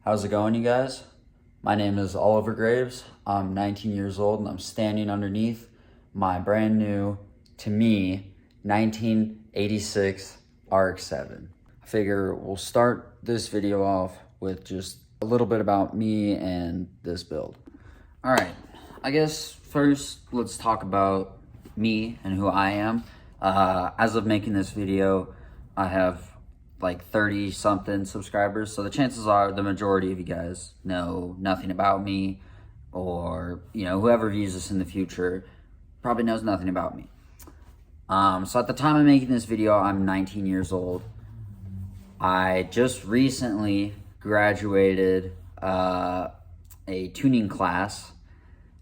How's it going, you guys? My name is Oliver Graves. I'm 19 years old and I'm standing underneath my brand new, to me, 1986 RX-7. I figure we'll start this video off with just a little bit about me and this build. All right, I guess first let's talk about me and who I am. As of making this video, I have like 30 something subscribers, so the chances are the majority of you guys know nothing about me, or whoever views this in the future probably knows nothing about me. So at the time of making this video, I'm 19 years old. I just recently graduated a tuning class.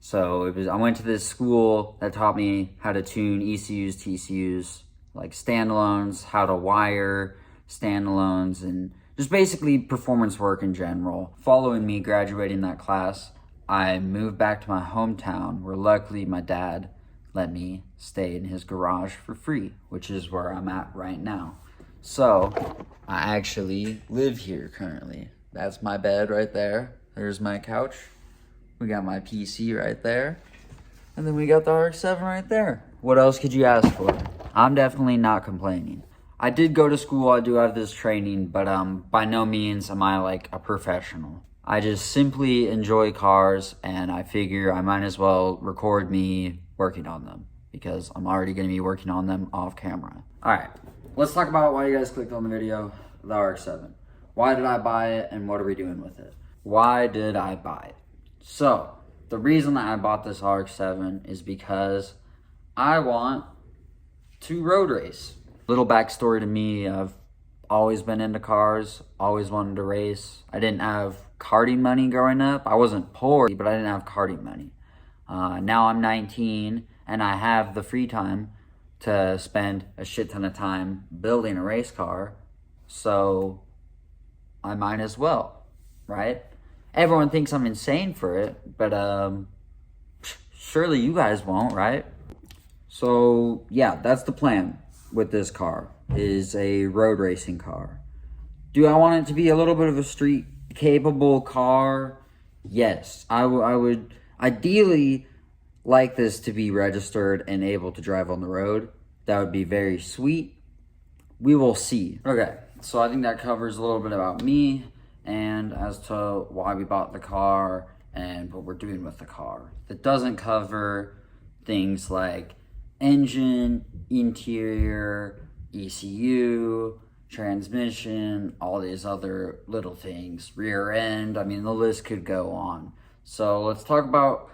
So I went to this school that taught me how to tune ECUs, TCUs, like standalones, how to wire standalones, and just basically performance work in general. Following me graduating that class, I moved back to my hometown, where luckily my dad let me stay in his garage for free, which is where I'm at right now. So I actually live here currently. That's my bed right there. There's my couch. We got my PC right there. And then we got the RX-7 right there. What else could you ask for? I'm definitely not complaining. I did go to school, I do have this training, but by no means am I like a professional. I just simply enjoy cars, and I figure I might as well record me working on them, because I'm already going to be working on them off camera. Alright, let's talk about why you guys clicked on the video, the RX-7. Why did I buy it, and what are we doing with it? Why did I buy it? So, the reason that I bought this RX-7 is because I want to road race. Little backstory to me, I've always been into cars, always wanted to race. I didn't have karting money growing up. I wasn't poor, but I didn't have karting money. Now I'm 19 and I have the free time to spend a shit ton of time building a race car, so I might as well, right? Everyone thinks I'm insane for it, but surely you guys won't, right? So yeah, that's the plan with this car, is a road racing car. Do I want it to be a little bit of a street capable car? Yes. I would ideally like this to be registered and able to drive on the road. That would be very sweet. We will see. Okay, so I think that covers a little bit about me and as to why we bought the car and what we're doing with the car. That doesn't cover things like engine, interior, ECU, transmission, all these other little things, rear end. I mean, the list could go on. So let's talk about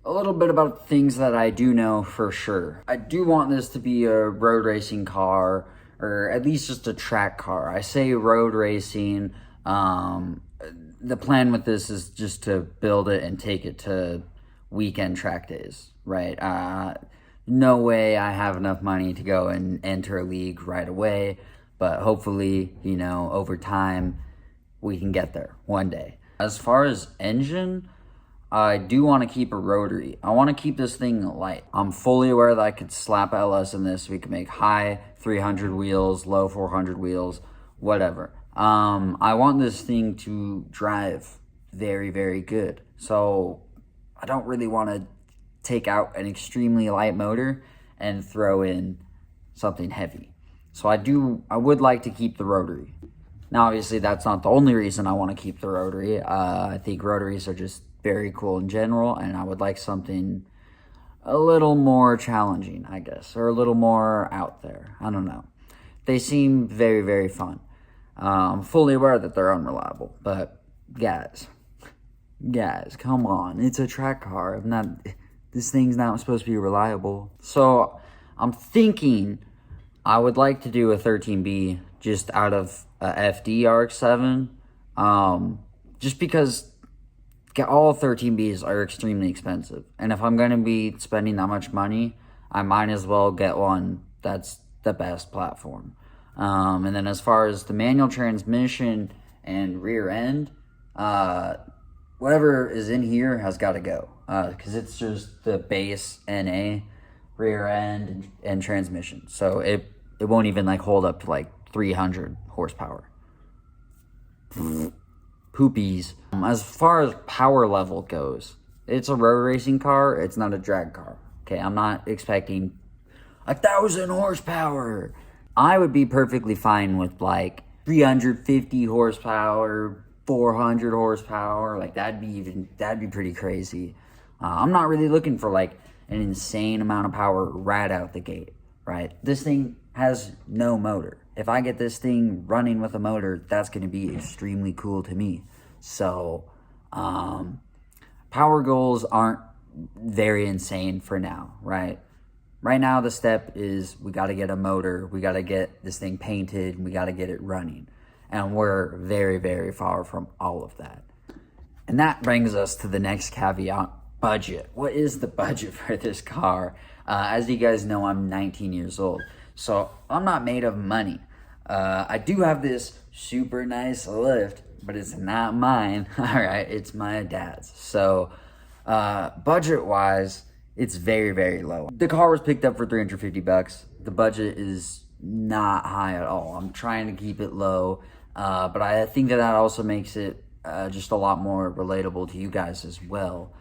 a little bit about things that I do know for sure. I do want this to be a road racing car, or at least just a track car. I say road racing. The plan with this is just to build it and take it to weekend track days, right? No way I have enough money to go and enter a league right away, but hopefully, over time, we can get there one day. As far as engine, I do want to keep a rotary. I want to keep this thing light. I'm fully aware that I could slap LS in this. We could make high 300 wheels, low 400 wheels, whatever. I want this thing to drive very, very good. So I don't really want to take out an extremely light motor and throw in something heavy. So I would like to keep the rotary. Now, obviously, that's not the only reason I want to keep the rotary. I think rotaries are just very cool in general, and I would like something a little more challenging, I guess, or a little more out there. I don't know. They seem very, very fun. I'm fully aware that they're unreliable, but guys, come on. It's a track car. This thing's not supposed to be reliable. So I'm thinking I would like to do a 13B just out of a FD RX-7, just because all 13Bs are extremely expensive. And if I'm going to be spending that much money, I might as well get one that's the best platform. And then as far as the manual transmission and rear end, whatever is in here has got to go, because it's just the base NA, rear end, and transmission. So it won't even like hold up to like 300 horsepower. poopies. As far as power level goes, it's a road racing car. It's not a drag car. Okay, I'm not expecting 1,000 horsepower. I would be perfectly fine with like 350 horsepower, 400 horsepower. Like that'd be pretty crazy. I'm not really looking for like an insane amount of power right out the gate, right? This thing has no motor. If I get this thing running with a motor, that's going to be extremely cool to me. So, power goals aren't very insane for now, right? Right now, the step is we got to get a motor, we got to get this thing painted, and we got to get it running. And we're very, very far from all of that. And that brings us to the next caveat, budget. What is the budget for this car? As you guys know, I'm 19 years old, so I'm not made of money. I do have this super nice lift, but it's not mine. All right, it's my dad's. So budget-wise, it's very, very low. The car was picked up for 350 bucks. The budget is not high at all. I'm trying to keep it low, but I think that also makes it just a lot more relatable to you guys as well.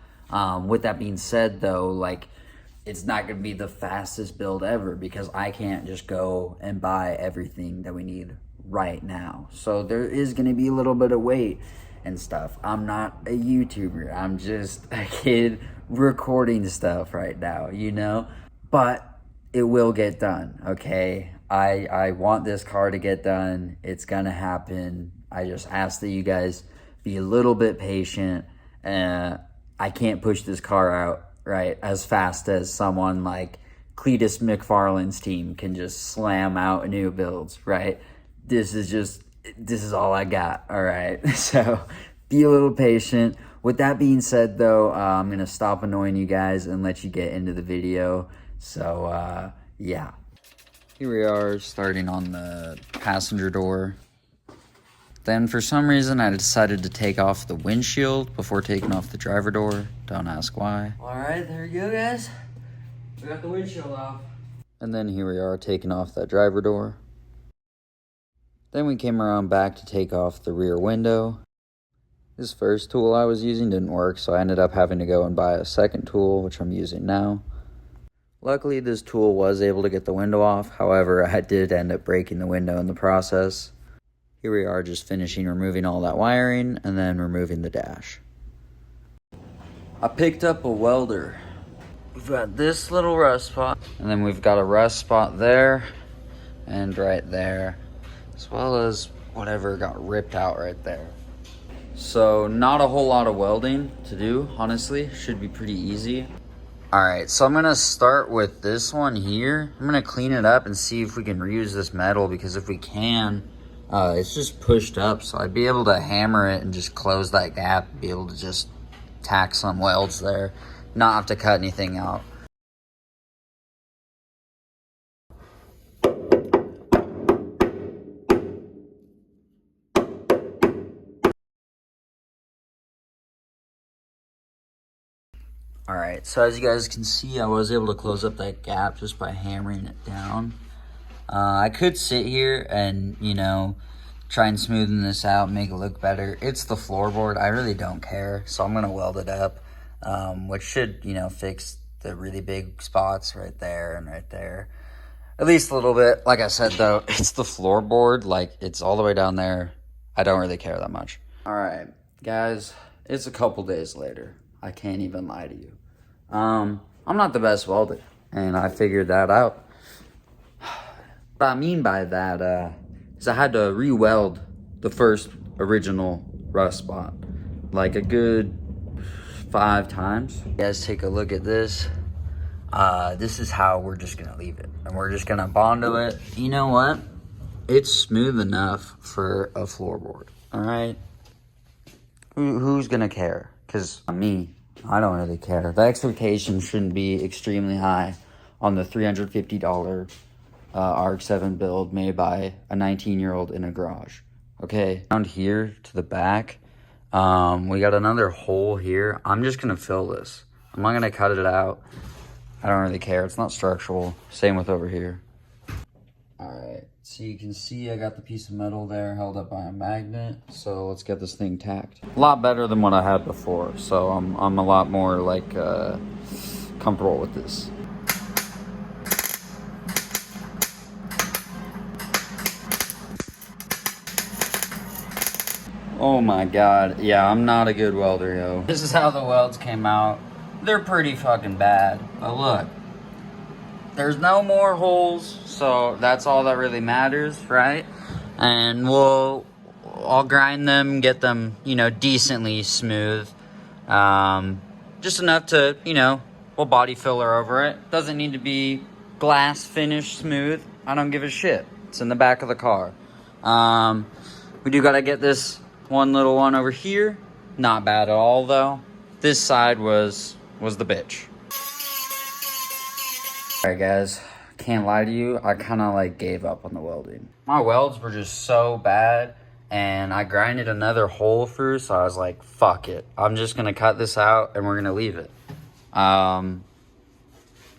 With that being said, though, like, it's not going to be the fastest build ever because I can't just go and buy everything that we need right now. So there is going to be a little bit of wait and stuff. I'm not a YouTuber. I'm just a kid recording stuff right now, you know? But it will get done, okay? I want this car to get done. It's going to happen. I just ask that you guys be a little bit patient. I can't push this car out, right, as fast as someone like Cletus McFarlane's team can just slam out new builds, right? This is all I got, all right? So be a little patient. With that being said, though, I'm going to stop annoying you guys and let you get into the video. So, yeah. Here we are starting on the passenger door. Then for some reason I decided to take off the windshield before taking off the driver door. Don't ask why. Alright, there you go, guys. We got the windshield off. And then here we are taking off that driver door. Then we came around back to take off the rear window. This first tool I was using didn't work, so I ended up having to go and buy a second tool, which I'm using now. Luckily, this tool was able to get the window off. However, I did end up breaking the window in the process. Here we are just finishing removing all that wiring and then removing the dash. I picked up a welder. We've got this little rust spot, and then we've got a rust spot there and right there, as well as whatever got ripped out right there. So not a whole lot of welding to do, honestly. Should be pretty easy. Alright, so I'm going to start with this one here. I'm going to clean it up and see if we can reuse this metal, because if we can, it's just pushed up, so I'd be able to hammer it and just close that gap, be able to just tack some welds there, not have to cut anything out. Alright, so as you guys can see, I was able to close up that gap just by hammering it down. I could sit here and, you know, try and smoothen this out, make it look better. It's the floorboard. I really don't care, so I'm going to weld it up, which should, you know, fix the really big spots right there and right there. At least a little bit. Like I said, though, it's the floorboard. Like, it's all the way down there. I don't really care that much. Alright, guys, it's a couple days later. I can't even lie to you. I'm not the best welder, and I figured that out. What I mean by that is I had to re-weld the first original rust spot like a good 5 times. You guys take a look at this. This is how we're just gonna leave it, and we're just gonna Bondo it. You know what? It's smooth enough for a floorboard. All right. Who's gonna care? Because me, I don't really care. The expectation shouldn't be extremely high on the $350 RX-7 build made by a 19-year-old in a garage. Okay, down here to the back, we got another hole here. I'm just gonna fill this. I'm not gonna cut it out. I don't really care. It's not structural. Same with over here. All right, So you can see I got the piece of metal there held up by a magnet. So let's get this thing tacked. A lot better than what I had before. So I'm a lot more like comfortable with this. Oh my God. Yeah, I'm not a good welder, yo. This is how the welds came out. They're pretty fucking bad. But look, there's no more holes, so that's all that really matters, right? And I'll grind them, get them, you know, decently smooth. Just enough to, you know, we'll body filler over it. Doesn't need to be glass finish smooth. I don't give a shit. It's in the back of the car. We do gotta get this one little one over here. Not bad at all, though. This side was the bitch. Alright guys, can't lie to you, I kind of like gave up on the welding. My welds were just so bad, and I grinded another hole through, so I was like, fuck it. I'm just gonna cut this out and we're gonna leave it.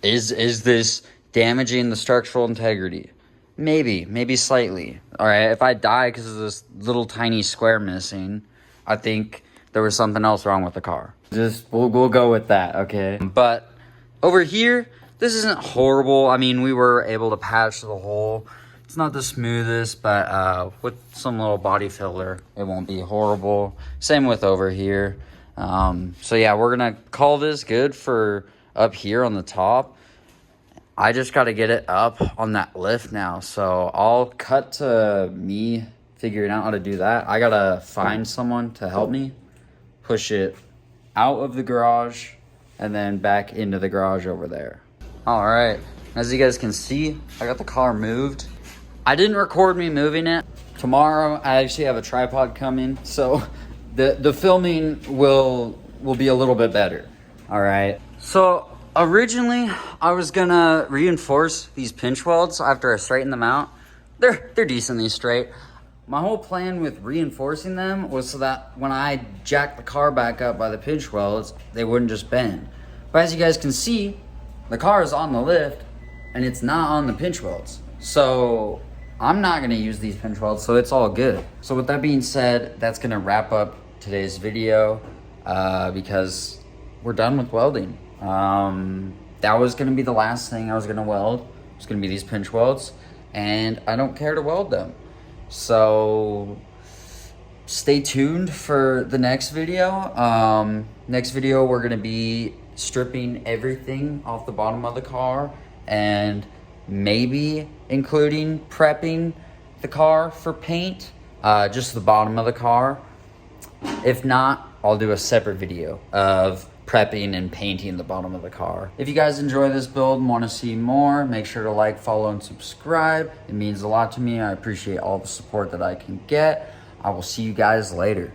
Is this damaging the structural integrity? Maybe slightly. Alright, if I die because of this little tiny square missing, I think there was something else wrong with the car. We'll go with that, okay? But over here, this isn't horrible. I mean, we were able to patch the hole. It's not the smoothest, but with some little body filler, it won't be horrible. Same with over here. So yeah, we're gonna call this good for up here on the top. I just got to get it up on that lift now. So I'll cut to me figuring out how to do that. I got to find someone to help me push it out of the garage and then back into the garage over there. All right. As you guys can see, I got the car moved. I didn't record me moving it. Tomorrow, I actually have a tripod coming. So the filming will be a little bit better. All right. So originally, I was gonna reinforce these pinch welds after I straighten them out. They're decently straight. My whole plan with reinforcing them was so that when I jack the car back up by the pinch welds, they wouldn't just bend. But as you guys can see, the car is on the lift and it's not on the pinch welds. So I'm not gonna use these pinch welds, so it's all good. So with that being said, that's gonna wrap up today's video because we're done with welding. That was gonna be the last thing I was gonna weld. It's gonna be these pinch welds, and I don't care to weld them. So stay tuned for the next video. Next video, we're gonna be stripping everything off the bottom of the car and maybe including prepping the car for paint, just the bottom of the car. If not, I'll do a separate video of prepping and painting the bottom of the car. If you guys enjoy this build and want to see more, make sure to like, follow, and subscribe. It means a lot to me. I appreciate all the support that I can get. I will see you guys later.